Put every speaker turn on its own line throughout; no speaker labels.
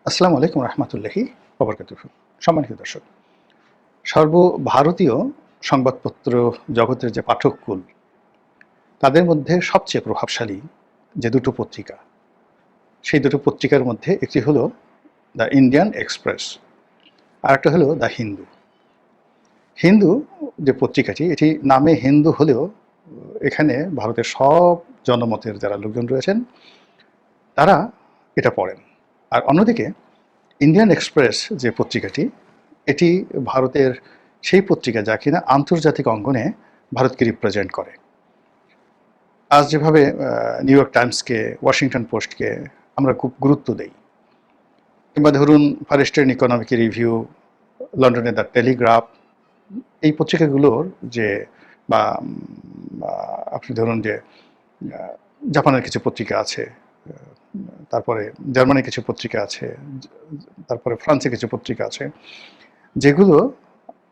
আসসালামু আলাইকুম রহমতুল্লাহি ওবরকাতুহু। সম্মানিত দর্শক, সর্বভারতীয় সংবাদপত্র জগতের যে পাঠককুল, তাদের মধ্যে সবচেয়ে প্রভাবশালী যে দুটো পত্রিকা, সেই দুটো পত্রিকার মধ্যে একটি হলো দ্য ইন্ডিয়ান এক্সপ্রেস, আর একটা হলো দ্য হিন্দু। হিন্দু যে পত্রিকাটি, এটি নামে হিন্দু হলেও এখানে ভারতের সব জনমতের যারা লোকজন রয়েছেন তারা এটা পড়েন। আর অন্যদিকে ইন্ডিয়ান এক্সপ্রেস যে পত্রিকাটি, এটি ভারতের সেই পত্রিকা যা কিনা আন্তর্জাতিক অঙ্গনে ভারতকে রিপ্রেজেন্ট করে। আজ যেভাবে নিউ ইয়র্ক টাইমসকে, ওয়াশিংটন পোস্টকে আমরা খুব গুরুত্ব দেই, কিংবা ধরুন ফার ইস্টার্ন ইকোনমিক রিভিউ, লন্ডনের দ্য টেলিগ্রাফ, এই পত্রিকাগুলোর যে বা আপনি ধরুন যে জাপানের কিছু পত্রিকা আছে, তারপরে জার্মানির কিছু পত্রিকা আছে, তারপরে ফ্রান্সের কিছু পত্রিকা আছে, যেগুলো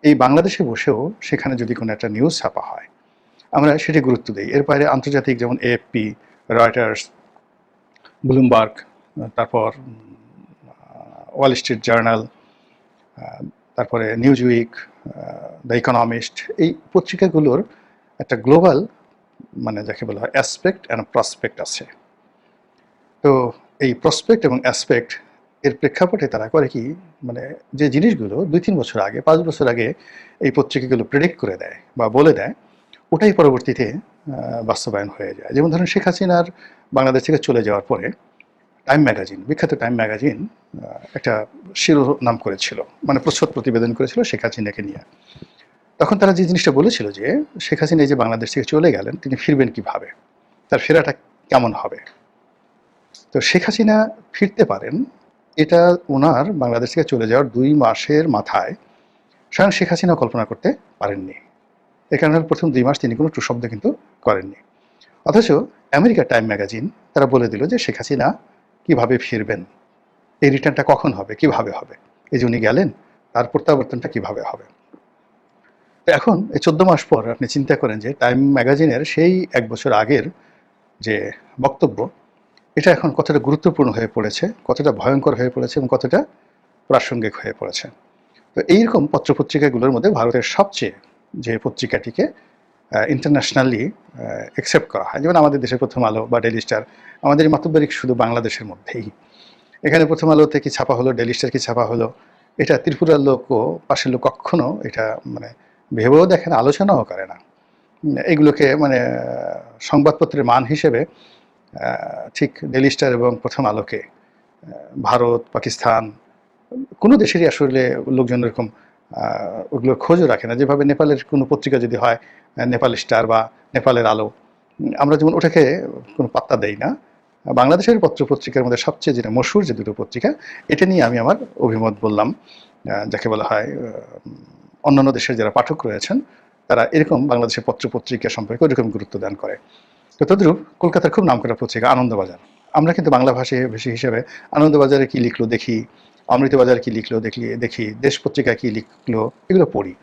এই বাংলাদেশে বসেও সেখানে যদি কোনো একটা নিউজ ছাপা হয় আমরা সেটি গুরুত্ব দিই। এর বাইরে আন্তর্জাতিক যেমন এএফপি, রয়টার্স, ব্লুমবার্গ, তারপর ওয়াল স্ট্রিট জার্নাল, তারপরে নিউজ উইক, দ্য ইকোনমিস্ট, এই পত্রিকাগুলোর একটা গ্লোবাল মানে যাকে বলা হয় অ্যাসপেক্ট অ্যান্ড প্রসপেক্ট আছে। তো এই প্রসপেক্ট এবং অ্যাসপেক্ট এর প্রেক্ষাপটে তারা করে কি, মানে যে জিনিসগুলো 2-3 বছর আগে, 5 বছর আগে এই পত্রিকাগুলো প্রেডিক্ট করে দেয় বা বলে দেয়, ওটাই পরবর্তীতে বাস্তবায়ন হয়ে যায়। যেমন ধরুন শেখ হাসিনার বাংলাদেশ থেকে চলে যাওয়ার পরে টাইম ম্যাগাজিন, বিখ্যাত টাইম ম্যাগাজিন একটা শিরোনাম করেছিল, মানে প্রচ্ছদ প্রতিবেদন করেছিল শেখ হাসিনাকে নিয়ে। তখন তারা যে জিনিসটা বলেছিল যে শেখ হাসিনা এই যে বাংলাদেশ থেকে চলে গেলেন, তিনি ফিরবেন কিভাবে, তার ফেরাটা কেমন হবে। তো শেখ হাসিনা ফিরতে পারেন, এটা ওনার বাংলাদেশ থেকে চলে যাওয়ার 2 মাসের মাথায় স্বয়ং শেখ হাসিনা কল্পনা করতে পারেননি। এ কারণে প্রথম 2 মাস তিনি কোনো টু শব্দ কিন্তু করেননি। অথচ আমেরিকার টাইম ম্যাগাজিন তারা বলে দিল যে শেখ হাসিনা কিভাবে ফিরবেন, এই রিটার্নটা কখন হবে, কিভাবে হবে, এই যে উনি গেলেন তার প্রত্যাবর্তনটা কিভাবে হবে। তো এখন এই 14 মাস পর আপনি চিন্তা করেন যে টাইম ম্যাগাজিনের সেই 1 বছর আগের যে বক্তব্য, এটা এখন কতটা গুরুত্বপূর্ণ হয়ে পড়েছে, কতটা ভয়ঙ্কর হয়ে পড়েছে এবং কতটা প্রাসঙ্গিক হয়ে পড়েছে। তো এইরকম পত্রপত্রিকাগুলোর মধ্যে ভারতের সবচেয়ে যে পত্রিকাটিকে ইন্টারন্যাশনালি অ্যাকসেপ্ট করা হয়, যেমন আমাদের দেশের প্রথম আলো বা ডেইলি স্টার, আমাদের এই মাতব্বরিক শুধু বাংলাদেশের মধ্যেই। এখানে প্রথম আলোতে কি ছাপা হলো, ডেইলি স্টার কি ছাপা হলো, এটা ত্রিপুরার লোকও, পাশের লোক কখনো এটা মানে ভেবেও দেখে না, আলোচনাও করে না। এগুলোকে মানে সংবাদপত্রের মান হিসেবে ঠিক ডেইলি স্টার এবং প্রথম আলোকে ভারত, পাকিস্তান, কোনো দেশেরই আসলে লোকজন এরকম ওগুলোর খোঁজও রাখে না। যেভাবে নেপালের কোনো পত্রিকা যদি হয়, নেপাল স্টার বা নেপালের আলো, আমরা যেমন ওটাকে কোনো পাত্তা দেই না। বাংলাদেশের পত্রপত্রিকার মধ্যে সবচেয়ে যেটা মশহুর যে দুটো পত্রিকা, এটা নিয়ে আমি আমার অভিমত বললাম। যাকে বলা হয় অন্যান্য দেশের যারা পাঠক রয়েছেন তারা এরকম বাংলাদেশের পত্রপত্রিকা সম্পর্কে ওইরকম গুরুত্ব দান করে। তো তদ্রূপ কলকাতার খুব নামকরা পত্রিকা আনন্দবাজার, আমরা কিন্তু বাংলা ভাষী হিসেবে আনন্দবাজারে কি লিখলো দেখি, অমৃতবাজার কি লিখলো দেখি, দেশ পত্রিকা কি লিখলো, এগুলো পড়ি।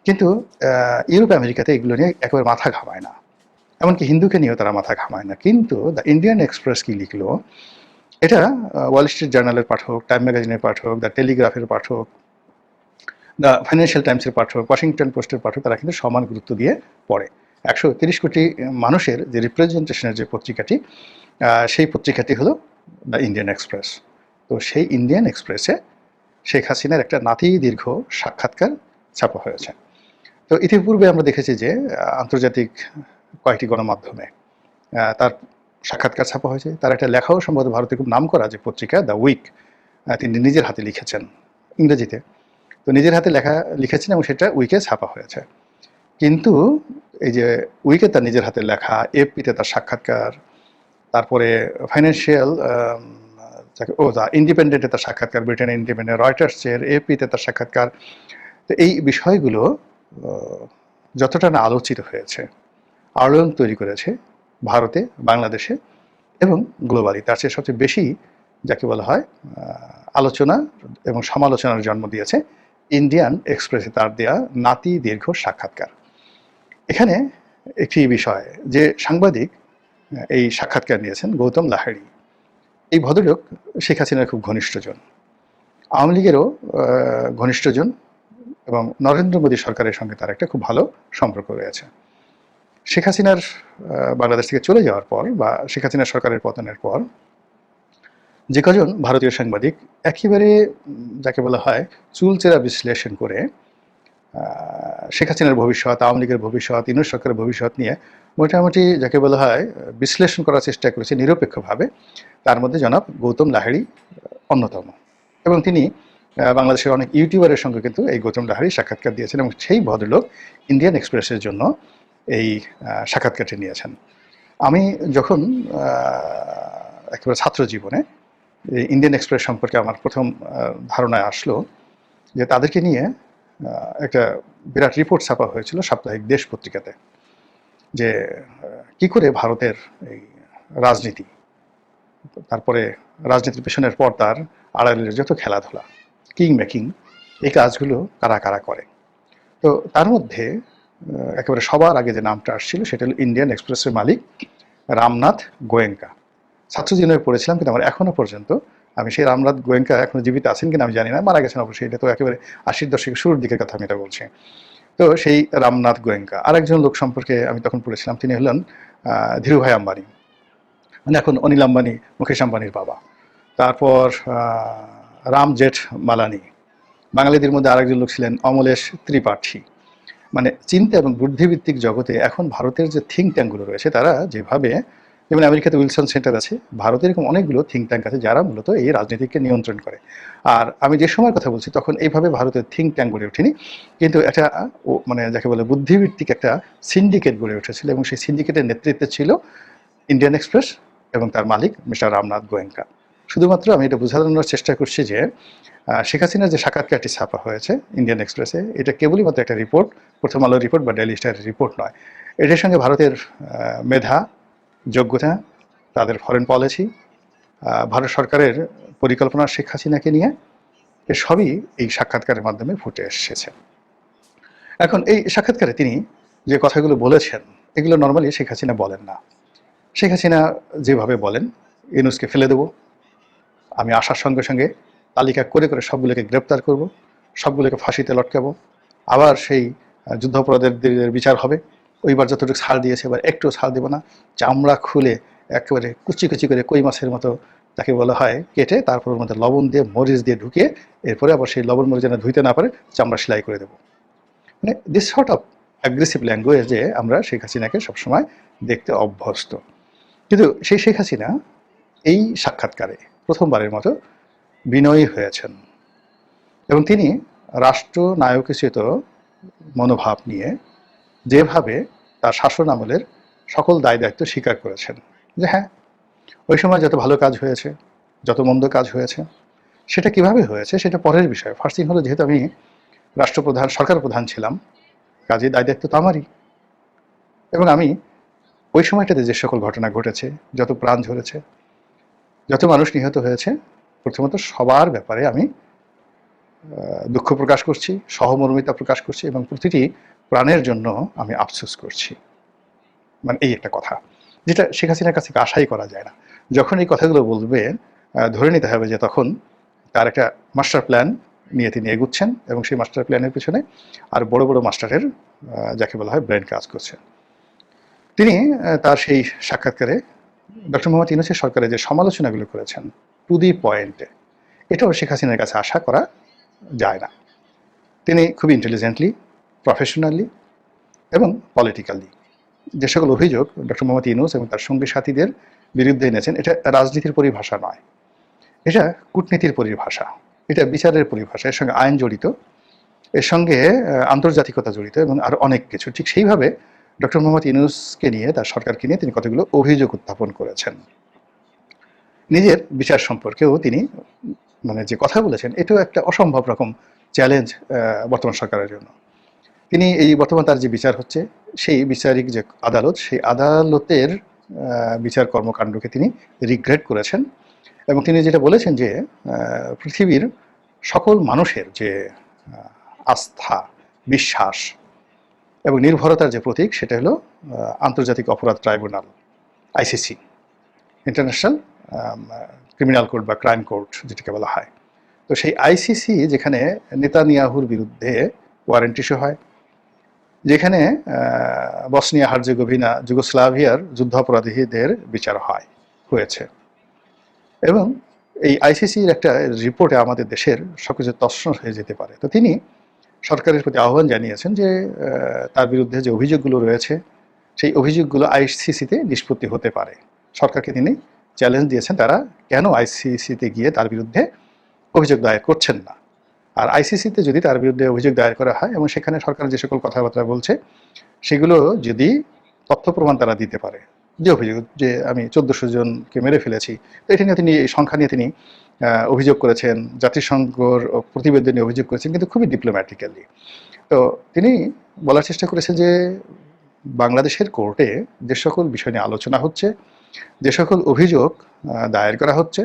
কিন্তু ইউরোপ আমেরিকাতে এগুলো নিয়ে একেবারে মাথা ঘামায় না, এমনকি হিন্দুকে নিয়েও তারা মাথা ঘামায় না। কিন্তু দ্য ইন্ডিয়ান এক্সপ্রেস কি লিখলো, এটা ওয়াল স্ট্রিট জার্নালের পাঠক, টাইম ম্যাগাজিনের পাঠক, দ্য টেলিগ্রাফের পাঠক, দ্য ফাইন্যান্সিয়াল টাইমসের পাঠক, ওয়াশিংটন পোস্টের পাঠক, তারা কিন্তু সমান গুরুত্ব দিয়ে পড়ে। 130 কোটি মানুষের যে রিপ্রেজেন্টেশনের যে পত্রিকাটি, সেই পত্রিকাটি হলো দ্য ইন্ডিয়ান এক্সপ্রেস। তো সেই ইন্ডিয়ান এক্সপ্রেসে শেখ হাসিনার একটা নাতি দীর্ঘ সাক্ষাৎকার ছাপা হয়েছে। তো ইতিপূর্বে আমরা দেখেছি যে আন্তর্জাতিক কয়েকটি গণমাধ্যমে তার সাক্ষাৎকার ছাপা হয়েছে। তার একটা লেখাও সম্ভবত ভারতের খুব নামকরা যে পত্রিকা দ্য উইক, তিনি নিজের হাতে লিখেছেন ইংরেজিতে। তো নিজের হাতে লিখেছেন এবং সেটা উইকে ছাপা হয়েছে। কিন্তু এই যে উইকে তার নিজের হাতে লেখা, এফপিতে তার সাক্ষাৎকার, তারপরে ফাইন্যান্সিয়াল দ্য ইন্ডিপেন্ডেন্টে তার সাক্ষাৎকার, ব্রিটেনের ইন্ডিপেন্ডেন্ট, রয়টার্সের, এফপিতে তার সাক্ষাৎকার। তো এই বিষয়গুলো যতটা না আলোচিত হয়েছে, আলোড়ন তৈরি করেছে ভারতে, বাংলাদেশে এবং গ্লোবালি, তার চেয়ে সবচেয়ে বেশি যাকে বলা হয় আলোচনা এবং সমালোচনার জন্ম দিয়েছে ইন্ডিয়ান এক্সপ্রেসে তার দেয়া নাতি দীর্ঘ সাক্ষাৎকার। এখানে একটি বিষয়, যে সাংবাদিক এই সাক্ষাৎকার নিয়েছেন গৌতম লাহিড়ী, এই ভদ্রলোক শেখ হাসিনার খুব ঘনিষ্ঠজন। আওয়ামী লীগেরও ঘনিষ্ঠজন এবং নরেন্দ্র মোদী সরকারের সঙ্গে তার একটা খুব ভালো সম্পর্ক রয়েছে। শেখ হাসিনার বাংলাদেশ থেকে চলে যাওয়ার পর বা শেখ হাসিনার সরকারের পতনের পর যে কজন ভারতীয় সাংবাদিক একেবারে যাকে বলা হয় চুলচেরা বিশ্লেষণ করে শেখ হাসিনার ভবিষ্যৎ, আওয়ামী লীগের ভবিষ্যৎ, ইউনূস সরকারের ভবিষ্যৎ নিয়ে মোটামুটি যাকে বলা হয় বিশ্লেষণ করার চেষ্টা করেছে নিরপেক্ষভাবে, তার মধ্যে জনাব গৌতম লাহিড়ী অন্যতম। এবং তিনি বাংলাদেশের অনেক ইউটিউবারের সঙ্গে কিন্তু এই গৌতম লাহিড়ী সাক্ষাৎকার দিয়েছেন এবং সেই ভদ্রলোক ইন্ডিয়ান এক্সপ্রেসের জন্য এই সাক্ষাৎকারটি নিয়েছেন। আমি যখন একেবারে ছাত্র জীবনে ইন্ডিয়ান এক্সপ্রেস সম্পর্কে আমার প্রথম ধারণায় আসলো যে তাদেরকে নিয়ে একটা বিরাট রিপোর্ট ছাপা হয়েছিল সাপ্তাহিক দেশ পত্রিকাতে, যে কি করে ভারতের এই রাজনীতি, তারপরে রাজনীতির পেছনের পর্দার আড়ালের যত খেলাধুলা, কিং মেকিং, এই কাজগুলো কারা কারা করে। তো তার মধ্যে একেবারে সবার আগে যে নামটা আসছিল সেটা হলো ইন্ডিয়ান এক্সপ্রেসের মালিক রামনাথ গোয়েঙ্কা। ছাত্র জীবনে পড়েছিলাম, কিন্তু আমার এখনো পর্যন্ত আমি সেই রামনাথ গোয়েঙ্কা এখনো জীবিত আছেন কিনা আমি জানি না, মারা গেছেন অবশ্যই, এটা তো একেবারে 80-র দশকের শুরুর দিকের কথা আমি এটা বলছি। তো সেই রামনাথ গোয়েঙ্কা, আরেকজন লোক সম্পর্কে আমি তখন পড়েছিলাম, তিনি হলেন ধীরুভাই আম্বানি, মানে এখন অনিল আম্বানি, মুকেশ আম্বানির বাবা। তারপর রাম জেঠ মালানি। বাঙালিদের মধ্যে আরেকজন লোক ছিলেন অমলেশ ত্রিপাঠী। মানে চিন্তা এবং বুদ্ধিভিত্তিক জগতে এখন ভারতের যে থিঙ্ক ট্যাঙ্কগুলো রয়েছে, তারা যেভাবে, যেমন আমেরিকাতে উইলসন সেন্টার আছে, ভারতে এরকম অনেকগুলো থিঙ্ক ট্যাঙ্ক আছে যারা মূলত এই রাজনীতিকে নিয়ন্ত্রণ করে। আর আমি যে সময়ের কথা বলছি তখন এইভাবে ভারতের থিঙ্ক ট্যাঙ্ক গড়ে ওঠেনি, কিন্তু একটা মানে যাকে বলে বুদ্ধিভিত্তিক একটা সিন্ডিকেট গড়ে উঠেছিল এবং সেই সিন্ডিকেটের নেতৃত্বে ছিল ইন্ডিয়ান এক্সপ্রেস এবং তার মালিক মিস্টার রামনাথ গোয়েঙ্কা। শুধুমাত্র আমি এটা বোঝানোর চেষ্টা করছি যে শেখ হাসিনার যে সাক্ষাৎকারটি ছাপা হয়েছে ইন্ডিয়ান এক্সপ্রেসে, এটা কেবলই মাত্র একটা রিপোর্ট, প্রথম আলোর রিপোর্ট বা ডেইলি স্টারের রিপোর্ট নয়। এটার সঙ্গে ভারতের মেধা, যোগ্যতা, তাদের ফরেন পলিসি, ভারত সরকারের পরিকল্পনা শেখ হাসিনাকে নিয়ে, সবই এই সাক্ষাৎকারের মাধ্যমে ফুটে এসেছে। এখন এই সাক্ষাৎকারে তিনি যে কথাগুলো বলেছেন, এগুলো নর্মালি শেখ হাসিনা বলেন না। শেখ হাসিনা যেভাবে বলেন, ইউনূসকে ফেলে দেবো, আমি আসার সঙ্গে সঙ্গে তালিকা করে করে সবগুলোকে গ্রেপ্তার করব, সবগুলোকে ফাঁসিতে লটকাবো, আবার সেই যুদ্ধাপরাধীদের বিচার হবে, ওইবার যতটুকু ছাড় দিয়েছে এবার একটু ছাড় দেবো না, চামড়া খুলে একেবারে কুচি কুচি করে কই মাছের মতো তাকে বলা হয় কেটে, তারপর ওর মধ্যে লবণ দিয়ে মরিচ দিয়ে ঢুকিয়ে এরপরে আবার সেই লবণ মরিচ যেন ধুইতে না পারে চামড়া সেলাই করে দেবো। মানে দিস সর্ট অফ অ্যাগ্রেসিভ ল্যাঙ্গুয়েজে আমরা শেখ হাসিনাকে সবসময় দেখতে অভ্যস্ত। কিন্তু সেই শেখ হাসিনা এই সাক্ষাৎকারে প্রথমবারের মতো বিনয়ী হয়েছেন এবং তিনি রাষ্ট্রনায়কোচিত মনোভাব নিয়ে যেভাবে তার শাসন আমলের সকল দায় দায়িত্ব স্বীকার করেছেন, যে হ্যাঁ ওই সময় যত ভালো কাজ হয়েছে, যত মন্দ কাজ হয়েছে, সেটা কিভাবে হয়েছে সেটা পরের বিষয়। ফার্স্ট থিং হলো, যেহেতু আমি রাষ্ট্রপ্রধান, সরকার প্রধান ছিলাম, কাজে দায় দায়িত্ব তো আমারই। এবং আমি ওই সময়টাতে যে সকল ঘটনা ঘটেছে, যত প্রাণ ঝরেছে, যত মানুষ নিহত হয়েছে, প্রথমত সবার ব্যাপারে আমি দুঃখ প্রকাশ করছি, সহমর্মিতা প্রকাশ করছি এবং প্রতিটি প্রাণের জন্য আমি আফসোস করছি। মানে এই একটা কথা যেটা শেখ হাসিনার কাছ থেকে আশাই করা যায় না। যখন এই কথাগুলো বলবে, ধরে নিতে হবে যে তখন তার একটা মাস্টার প্ল্যান নিয়ে তিনি এগুচ্ছেন এবং সেই মাস্টার প্ল্যানের পিছনে আর বড় বড় মাস্টারের যাকে বলা হয় ব্রেন কাজ করছে। তিনি তার সেই সাক্ষাৎকারে ডক্টর মোহাম্মদ ইউনূসের সরকারের যে সমালোচনাগুলো করেছেন টু দি পয়েন্টে, এটাও শেখ হাসিনার কাছে আশা করা যায় না। তিনি খুব ইন্টেলিজেন্টলি, প্রফেশনালি এবং পলিটিক্যালি যে সকল অভিযোগ ডক্টর মোহাম্মদ ইউনূস এবং তার সঙ্গী সাথীদের বিরুদ্ধে এনেছেন, এটা রাজনীতির পরিভাষা নয়, এটা কূটনীতির পরিভাষা, এটা বিচারের পরিভাষা, এর সঙ্গে আইন জড়িত, এর সঙ্গে আন্তর্জাতিকতা জড়িত এবং আরও অনেক কিছু। ঠিক সেইভাবে ডক্টর মোহাম্মদ ইউনূসকে নিয়ে, তার সরকারকে নিয়ে তিনি কতগুলো অভিযোগ উত্থাপন করেছেন। নিজের বিচার সম্পর্কেও তিনি মানে যে কথা বলেছেন, এটাও একটা অসম্ভব রকম চ্যালেঞ্জ বর্তমান সরকারের জন্য। তিনি এই বর্তমান তার যে বিচার হচ্ছে, সেই বিচারিক যে আদালত, সেই আদালতের বিচার কর্মকাণ্ডকে তিনি রিগ্রেট করেছেন এবং তিনি যেটা বলেছেন যে পৃথিবীর সকল মানুষের যে আস্থা, বিশ্বাস এবং নির্ভরতার যে প্রতীক, সেটা হলো আন্তর্জাতিক অপরাধ tribunal, ICC, international criminal court বা ক্রাইম কোর্ট যেটাকে বলা হয়। তো সেই আইসিসি যেখানে নেতানিয়াহুর বিরুদ্ধে ওয়ারেন্ট ইস্যু হয়, যেখানে বসনিয়া হার্জেগোভিনা যুগোস্লাভিয়ার যুদ্ধাপরাধীদের বিচার হয়েছে, এবং এই আইসিসির একটা রিপোর্টে আমাদের দেশের সবকিছু তছনছ হয়ে যেতে পারে। তো তিনি সরকারের প্রতি আহ্বান জানিয়েছেন যে তার বিরুদ্ধে যে অভিযোগগুলো রয়েছে সেই অভিযোগগুলো আইসিসিতে নিষ্পত্তি হতে পারে। সরকারকে তিনি চ্যালেঞ্জ দিয়েছেন তারা কেন আইসিসিতে গিয়ে তার বিরুদ্ধে অভিযোগ দায়ের করছেন না। আর আইসিসিতে যদি তার বিরুদ্ধে অভিযোগ দায়ের করা হয় এবং সেখানে সরকার যে সকল কথাবার্তা বলছে সেগুলো যদি তথ্য প্রমাণ তারা দিতে পারে, যে অভিযোগ যে আমি 1400 জনকে মেরে ফেলেছি, তো এটা নিয়ে তিনি, এই সংখ্যা নিয়ে তিনি অভিযোগ করেছেন, জাতিসংঘর প্রতিবেদনে অভিযোগ করেছেন, কিন্তু খুবই ডিপ্লোম্যাটিক্যালি। তো তিনি বলার চেষ্টা করেছেন যে বাংলাদেশের কোর্টে যে সকল বিষয় নিয়ে আলোচনা হচ্ছে, যে সকল অভিযোগ দায়ের করা হচ্ছে,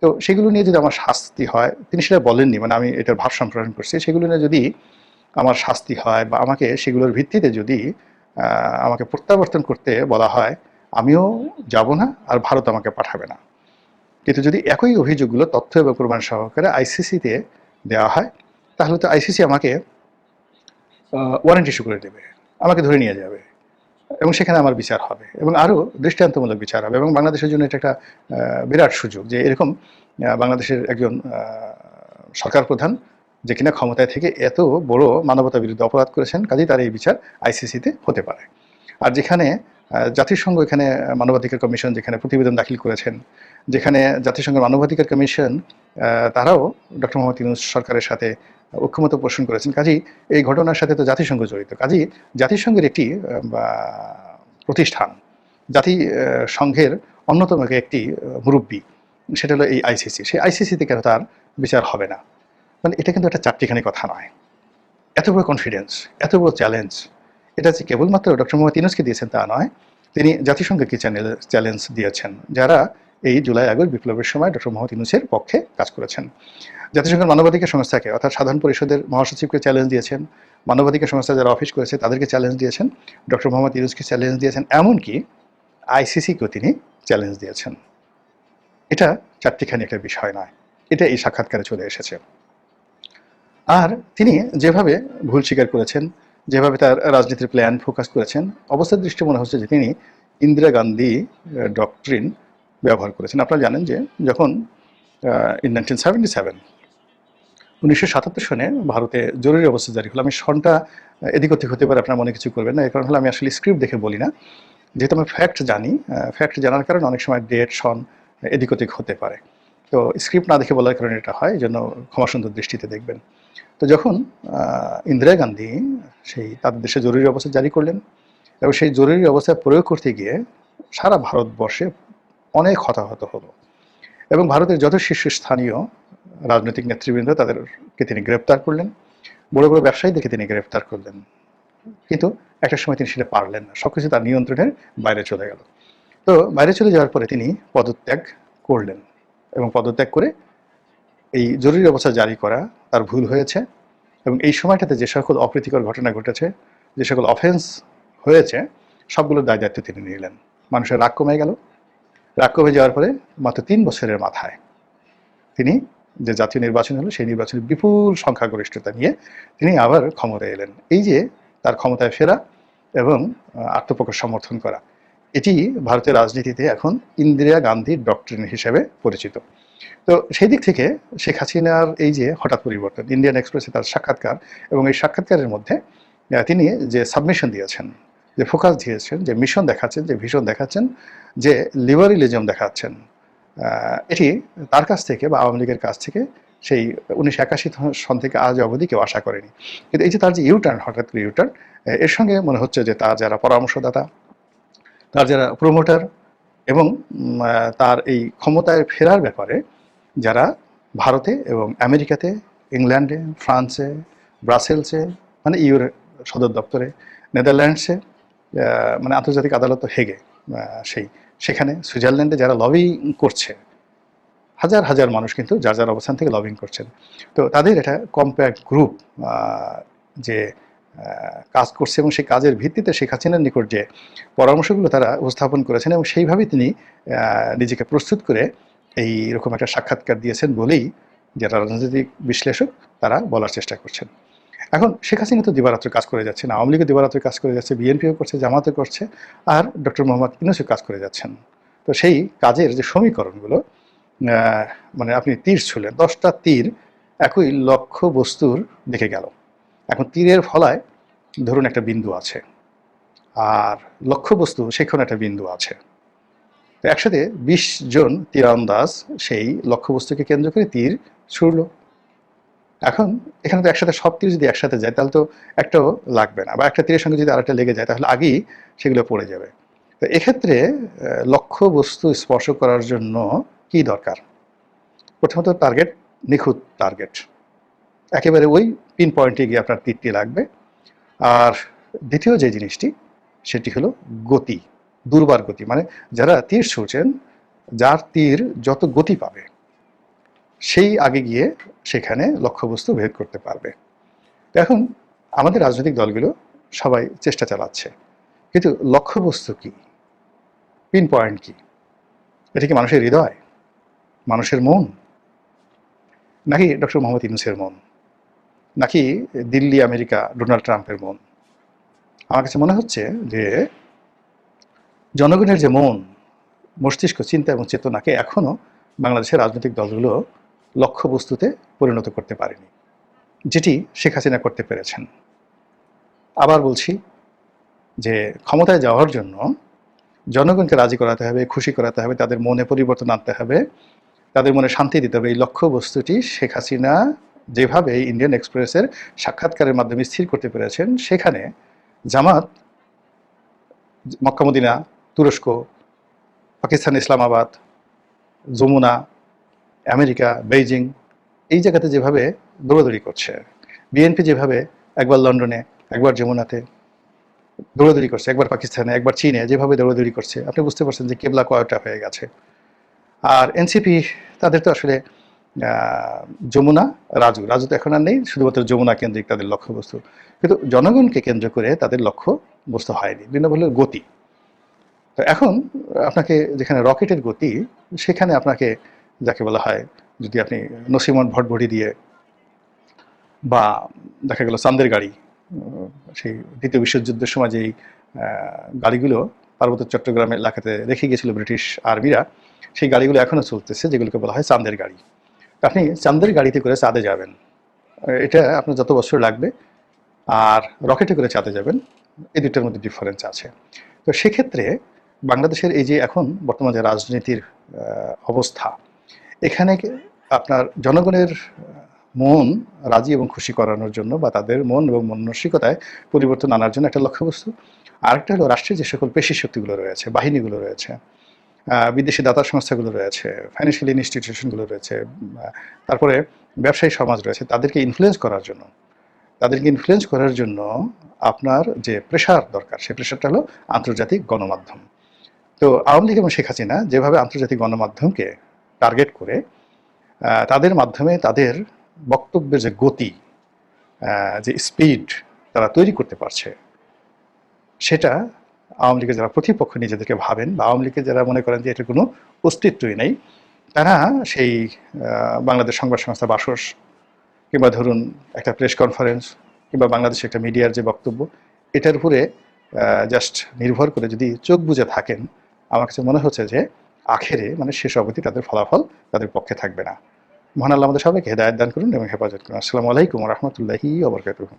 তো সেগুলো নিয়ে যদি আমার শাস্তি হয়, তিনি সেটা বলেননি, মানে আমি এটার ভাব সম্প্রসারণ করছি, সেগুলো নিয়ে যদি আমার শাস্তি হয় বা আমাকে সেগুলোর ভিত্তিতে যদি আমাকে প্রত্যাবর্তন করতে বলা হয়, আমিও যাব না, আর ভারত আমাকে পাঠাবে না। কিন্তু যদি একই অভিযোগগুলো তথ্য এবং প্রমাণ সহকারে আইসিসিতে দেওয়া হয়, তাহলে তো আইসিসি আমাকে ওয়ারেন্ট ইস্যু করে দেবে, আমাকে ধরে নিয়ে যাবে, এবং সেখানে আমার বিচার হবে, এবং আরও দৃষ্টান্তমূলক বিচার হবে। এবং বাংলাদেশের জন্য এটা একটা বিরাট সুযোগ যে এরকম বাংলাদেশের একজন সরকার প্রধান যে কিনা ক্ষমতায় থেকে এত বড় মানবতা বিরুদ্ধে অপরাধ করেছেন, কাজেই তার এই বিচার আইসিসিতে হতে পারে। আর যেখানে জাতিসংঘ, এখানে মানবাধিকার কমিশন যেখানে প্রতিবেদন দাখিল করেছেন, যেখানে জাতিসংঘের মানবাধিকার কমিশন তারাও ডক্টর মোহাম্মদ ইউনূস সরকারের সাথে ঐক্যমত পোষণ করেছেন, কাজেই এই ঘটনার সাথে তো জাতিসংঘ জড়িত, কাজেই জাতিসংঘের একটি প্রতিষ্ঠান, জাতিসংঘের অন্যতম একটি মুরব্বী, সেটা হলো এই আইসিসি। সেই আইসিসিতে কেন তার বিচার হবে না? মানে এটা কিন্তু একটা চারটিখানি কথা নয়। এত বড় কনফিডেন্স, এত বড় চ্যালেঞ্জ, এটা যে কেবলমাত্র ডক্টর মোহাম্মদ ইউনূসকে দিয়েছেন তা নয়, তিনি জাতিসংঘকে চ্যালেঞ্জ দিয়েছেন, যারা এই জুলাই আগস্ট বিপ্লবের সময় ডক্টর মোহাম্মদ ইউনূসের পক্ষে কাজ করেছেন। জাতিসংঘের মানবাধিকার সংস্থাকে, অর্থাৎ সাধারণ পরিষদের মহাসচিবকে চ্যালেঞ্জ দিয়েছেন, মানবাধিকার সংস্থা যারা অফিস করেছে তাদেরকে চ্যালেঞ্জ দিয়েছেন, ডক্টর মোহাম্মদ ইউনূসকে চ্যালেঞ্জ দিয়েছেন, এমনকি আইসিসিকেও তিনি চ্যালেঞ্জ দিয়েছেন। এটা চারটিখানি একটা বিষয় নয়, এটা এই সাক্ষাৎকারে চলে এসেছে। আর তিনি যেভাবে ভুল স্বীকার করেছেন, যেভাবে তার রাজনীতির প্ল্যান ফোকাস করেছেন, অবস্থার দৃষ্টি মনে হচ্ছে যে তিনি ইন্দিরা গান্ধী ডক্ট্রিন ব্যবহার করেছেন। আপনারা জানেন যে যখন ইন 1977 সনে ভারতে জরুরি অবস্থা জারি হলো, আমি সনটা এদিক ওদিক হতে পারে, আপনারা মনে কিছু করবেন না, এর কারণ হলো আমি আসলে স্ক্রিপ্ট দেখে বলি না, যেহেতু আমি ফ্যাক্ট জানি, ফ্যাক্ট জানার কারণে অনেক সময় ডেট সন এদিক ওদিক হতে পারে, তো স্ক্রিপ্ট না দেখে বলার কারণে এটা হয়, এই জন্য ক্ষমা সুন্দর দৃষ্টিতে দেখবেন। তো যখন ইন্দিরা গান্ধী সেই তাদের দেশে জরুরি অবস্থা জারি করলেন, এবং সেই জরুরি অবস্থা প্রয়োগ করতে গিয়ে সারা ভারতবর্ষে অনেক হতাহত হলো, এবং ভারতের যত শীর্ষস্থানীয় রাজনৈতিক নেতৃবৃন্দ তাদেরকে তিনি গ্রেপ্তার করলেন, বড় বড় ব্যবসায়ীদেরকে তিনি গ্রেপ্তার করলেন, কিন্তু একটা সময় তিনি সেটা পারলেন না, সবকিছু তার নিয়ন্ত্রণের বাইরে চলে গেল। তো বাইরে চলে যাওয়ার পরে তিনি পদত্যাগ করলেন, এবং পদত্যাগ করে এই জরুরি অবস্থা জারি করা তার ভুল হয়েছে, এবং এই সময়টাতে যে সকল অপ্রীতিকর ঘটনা ঘটেছে, যে সকল অফেন্স হয়েছে, সবগুলোর দায় দায়িত্ব তিনি নিলেন। মানুষের রাগ কমে গেল, রাগ কমে যাওয়ার পরে মাত্র 3 বছরের মাথায় তিনি যে জাতীয় নির্বাচন হলো সেই নির্বাচনে বিপুল সংখ্যাগরিষ্ঠতা নিয়ে তিনি আবার ক্ষমতায় এলেন। এই যে তার ক্ষমতায় ফেরা এবং আত্মপ্রকাশ সমর্থন করা, এটি ভারতের রাজনীতিতে এখন ইন্দিরা গান্ধীর ডক্ট্রিন হিসেবে পরিচিত। তো সেই দিক থেকে শেখ হাসিনার এই যে হঠাৎ পরিবর্তন, ইন্ডিয়ান এক্সপ্রেসে তার সাক্ষাৎকার, এবং এই সাক্ষাৎকারের মধ্যে তিনি যে সাবমিশন দিয়েছেন, যে ফোকাস দিয়েছেন, যে মিশন দেখাচ্ছেন, যে ভিশন দেখাচ্ছেন, যে লিবারেলিজম দেখাচ্ছেন, এটি তার কাছ থেকে বা আওয়ামী লীগের কাছ থেকে সেই 1981 সন থেকে আজ অবধি কেউ আশা করেনি। কিন্তু এই যে তার যে ইউটার্ন, হঠাৎ করে ইউটার্ন, এর সঙ্গে মনে হচ্ছে যে তার যারা পরামর্শদাতা, তার যারা প্রমোটার, এবং তার এই ক্ষমতায় ফেরার ব্যাপারে যারা ভারতে এবং আমেরিকাতে, ইংল্যান্ডে, ফ্রান্সে, ব্রাসেলসে, মানে ইউর সদর দপ্তরে, নেদারল্যান্ডসে, মানে আন্তর্জাতিক আদালত হেগে, সেখানে সুইজারল্যান্ডে যারা লবিং করছে, হাজার হাজার মানুষ কিন্তু যার যার অবস্থান থেকে লবিং করছেন। তো তাদের এটা কম্প্যাক্ট গ্রুপ যে কাজ করছে, এবং সেই কাজের ভিত্তিতে শেখ হাসিনার নিকট যে পরামর্শগুলো তারা উপস্থাপন করেছেন, এবং সেইভাবেই তিনি নিজেকে প্রস্তুত করে এই রকম একটা সাক্ষাৎকার দিয়েছেন বলেই যারা রাজনৈতিক বিশ্লেষক তারা বলার চেষ্টা করছেন। এখন শেখ হাসিনা তো দিবারাত্র কাজ করে যাচ্ছেন, আওয়ামী লীগও দিবারাত্র কাজ করে যাচ্ছে, বিএনপিও করছে, জামাতও করছে, আর ডক্টর মোহাম্মদ ইউনূসও কাজ করে যাচ্ছেন। তো সেই কাজের যে সমীকরণগুলো, মানে আপনি তীর ছুঁলেন, 10টা তীর একই লক্ষ্য বস্তুর দিকে গেল। এখন তীরের ফলায় ধরুন একটা বিন্দু আছে, আর লক্ষ্যবস্তু সেখানে একটা বিন্দু আছে। তো একসাথে 20 জন তীরন্দাজ সেই লক্ষ্যবস্তুকে কেন্দ্র করে তীর ছুড়ল। এখন এখানে তো একসাথে সব তীর যদি একসাথে যায় তাহলে তো একটাও লাগবে না, বা একটা তীরের সঙ্গে যদি আরেকটা লেগে যায় তাহলে আগেই সেগুলো পড়ে যাবে। তো এক্ষেত্রে লক্ষ্যবস্তু স্পর্শ করার জন্য কি দরকার? প্রথমত টার্গেট, নিখুঁত টার্গেট, একেবারে ওই পিন পয়েন্টে গিয়ে আপনার তীরটি লাগবে। আর দ্বিতীয় যে জিনিসটি সেটি হলো গতি, দুর্বার গতি, মানে যারা তীর ছুঁড়ছেন, যার তীর যত গতি পাবে সেই আগে গিয়ে সেখানে লক্ষ্যবস্তু ভেদ করতে পারবে। এখন আমাদের রাজনৈতিক দলগুলো সবাই চেষ্টা চালাচ্ছে, কিন্তু লক্ষ্যবস্তু কি, পিন পয়েন্ট কি? এটা কি মানুষের হৃদয়, মানুষের মন, নাকি ডক্টর মোহাম্মদ ইউনূসের মন, নাকি দিল্লি আমেরিকা ডোনাল্ড ট্রাম্পের মন? আমার কাছে মনে হচ্ছে যে জনগণের যে মন, মস্তিষ্ক, চিন্তা এবং চেতনাকে এখনও বাংলাদেশের রাজনৈতিক দলগুলো লক্ষ্যবস্তুতে পরিণত করতে পারেনি, যেটি শেখ হাসিনা করতে পেরেছেন। আবার বলছি যে ক্ষমতায় যাওয়ার জন্য জনগণকে রাজি করাতে হবে, খুশি করাতে হবে, তাদের মনে পরিবর্তন আনতে হবে, তাদের মনে শান্তি দিতে হবে। এই লক্ষ্যবস্তুটি শেখ হাসিনা যেভাবে ইন্ডিয়ান এক্সপ্রেসের সাক্ষাৎকারের মাধ্যমে স্থির করতে পেরেছেন, সেখানে জামাত মক্কা মদিনা, তুরস্ক, পাকিস্তান ইসলামাবাদ, যমুনা, আমেরিকা বেইজিং, এই জায়গাতে যেভাবে দৌড়াদৌড়ি করছে, বিএনপি যেভাবে একবার লন্ডনে, একবার যমুনাতে দৌড়াদৌড়ি করছে, একবার পাকিস্তানে, একবার চীনে যেভাবে দৌড়াদৌড়ি করছে, আপনি বুঝতে পারছেন যে কেবলা কয়টা হয়ে গেছে। আর এনসিপি তাদের তো আসলে যমুনা, রাজু তো এখন আর নেই, শুধুমাত্র যমুনা কেন্দ্রিক তাদের লক্ষ্যবস্তু। কিন্তু জনগণকে কেন্দ্র করে তাদের লক্ষ্যবস্তু হয়নি, ভিন্ন বলে গতি। তো এখন আপনাকে যেখানে রকেটের গতি, সেখানে আপনাকে যাকে বলা হয়, যদি আপনি নসিমন ভটভটি দিয়ে, বা দেখা গেল চাঁদের গাড়ি, সেই দ্বিতীয় বিশ্বযুদ্ধের সময় যেই গাড়িগুলো পার্বত্য চট্টগ্রাম এলাকাতে রেখে গিয়েছিল ব্রিটিশ আর্মিরা, সেই গাড়িগুলো এখনও চলতেছে, যেগুলোকে বলা হয় চাঁদের গাড়ি। আপনি চাঁদের গাড়িতে করে চাঁদে যাবেন, এটা আপনার যত বছর লাগবে, আর রকেটে করে চাঁদে যাবেন, এই দুটোর মধ্যে ডিফারেন্স আছে। তো সেক্ষেত্রে বাংলাদেশের এই যে এখন বর্তমান যে রাজনীতির অবস্থা, এখানে আপনার জনগণের মন রাজি এবং খুশি করানোর জন্য, বা তাদের মন এবং মানসিকতায় পরিবর্তন আনার জন্য একটা লক্ষ্যবস্তু। আরেকটা হলো রাষ্ট্রের যে সকল পেশি শক্তিগুলো রয়েছে, বাহিনীগুলো রয়েছে, বিদেশি দাতা সংস্থাগুলো রয়েছে, ফাইন্যান্সিয়াল ইনস্টিটিউশনগুলো রয়েছে, তারপরে ব্যবসায়ী সমাজ রয়েছে, তাদেরকে ইনফ্লুয়েন্স করার জন্য আপনার যে প্রেশার দরকার, সেই প্রেশারটা হলো আন্তর্জাতিক গণমাধ্যম। তো আওয়ামী লীগ এবং শেখ হাসিনা যেভাবে আন্তর্জাতিক গণমাধ্যমকে টার্গেট করে তাদের মাধ্যমে তাদের বক্তব্যের যে গতি, যে স্পিড তারা তৈরি করতে পারছে, সেটা আওয়ামী লীগের যারা প্রতিপক্ষ নিজেদেরকে ভাবেন, বা আওয়ামী লীগের যারা মনে করেন যে এটার কোনো অস্তিত্বই নেই, তারা সেই বাংলাদেশ সংবাদ সংস্থা বাসস, কিংবা ধরুন একটা প্রেস কনফারেন্স, কিংবা বাংলাদেশের একটা মিডিয়ার যে বক্তব্য, এটার উপরে জাস্ট নির্ভর করে যদি চোখ বুজে থাকেন, আমার কাছে মনে হচ্ছে যে আখেরে, মানে শেষ অবধি তাদের ফলাফল তাদের পক্ষে থাকবে না। মহান আল্লাহ আমাদের সবাইকে হেদায়েত দান করুন এবং হেফাজত করুন। আসসালামু আলাইকুম ওয়া রাহমাতুল্লাহি ওয়া বারাকাতুহু।